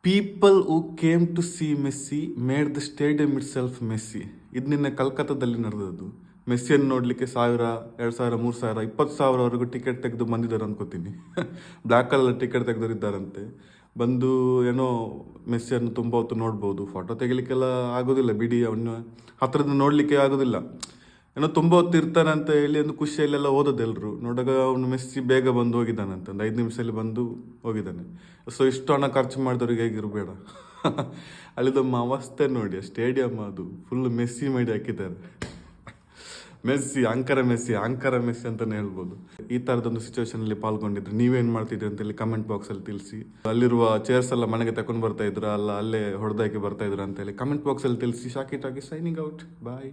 People who came to see Messi made the stadium itself Messi. ಇದು ನಿನ್ನೆ ಕಲ್ಕತ್ತಾದಲ್ಲಿ ನಡೆದದ್ದು. ಮೆಸ್ಸಿಯನ್ನು ನೋಡಲಿಕ್ಕೆ 1000, 2000, 3000, 20,000ವರೆಗೂ ಟಿಕೆಟ್ ತೆಗೆದು ಬಂದಿದ್ದಾರೆ ಅನ್ಕೋತೀನಿ. ಬ್ಲ್ಯಾಕ್ ಕಲರ್ ಟಿಕೆಟ್ ತೆಗೆದಿದ್ದಾರಂತೆ. ಬಂದು ಏನೋ ಮೆಸ್ಸಿಯನ್ನು ತುಂಬ ಹೊತ್ತು ನೋಡ್ಬೋದು. ಫೋಟೋ ತೆಗಿಲಿಕ್ಕೆಲ್ಲ ಆಗೋದಿಲ್ಲ ಬಿಡಿ, ಅವನು ಹತ್ರದಿಂದ ನೋಡಲಿಕ್ಕೆ ಆಗೋದಿಲ್ಲ. ಏನೋ ತುಂಬ ಹೊತ್ತು ಇರ್ತಾನೆ ಅಂತ ಹೇಳಿ ಒಂದು ಖುಷಿಯಲ್ಲೆಲ್ಲ ಓದೋದೆಲ್ಲರು ನೋಡಾಗ ಅವನು ಮೆಸ್ಸಿ ಬೇಗ ಬಂದು ಹೋಗಿದ್ದಾನಂತ, ಒಂದು 5 ನಿಮಿಷದಲ್ಲಿ ಬಂದು ಹೋಗಿದ್ದಾನೆ. ಸೊ ಇಷ್ಟು ಹಣ ಖರ್ಚು ಮಾಡಿದವ್ರಿಗೆ ಹೇಗಿರಬೇಡ. ಅಲ್ಲಿದಮ್ಮ ಅವಸ್ಥೆ ನೋಡಿ, ಸ್ಟೇಡಿಯಂ ಅದು ಫುಲ್ ಮೆಸ್ಸಿ ಮಾಡಿ ಹಾಕಿದ್ದಾರೆ. ಮೆಸ್ಸಿ ಅಂಕರ ಮೆಸ್ಸಿ ಅಂತಲೇ ಹೇಳ್ಬೋದು. ಈ ಥರದೊಂದು ಸಿಚುವೇಶನಲ್ಲಿ ಪಾಲ್ಗೊಂಡಿದ್ರೆ ನೀವೇನು ಮಾಡ್ತಿದ್ರಿ ಅಂತೇಳಿ ಕಮೆಂಟ್ ಬಾಕ್ಸಲ್ಲಿ ತಿಳಿಸಿ. ಅಲ್ಲಿರುವ ಚೇರ್ಸ್ ಎಲ್ಲ ಮನೆಗೆ ತಗೊಂಡು ಬರ್ತಾ ಇದ್ರ, ಅಲ್ಲ ಅಲ್ಲೇ ಹೊಡೆದಾಕಿ ಬರ್ತಾ ಇದ್ರ ಅಂತೇಳಿ ಕಮೆಂಟ್ ಬಾಕ್ಸಲ್ಲಿ ತಿಳಿಸಿ. ಶಾಕಿಟ್ ಆಗಿ ಸೈನಿಂಗ್ ಔಟ್, ಬಾಯ್.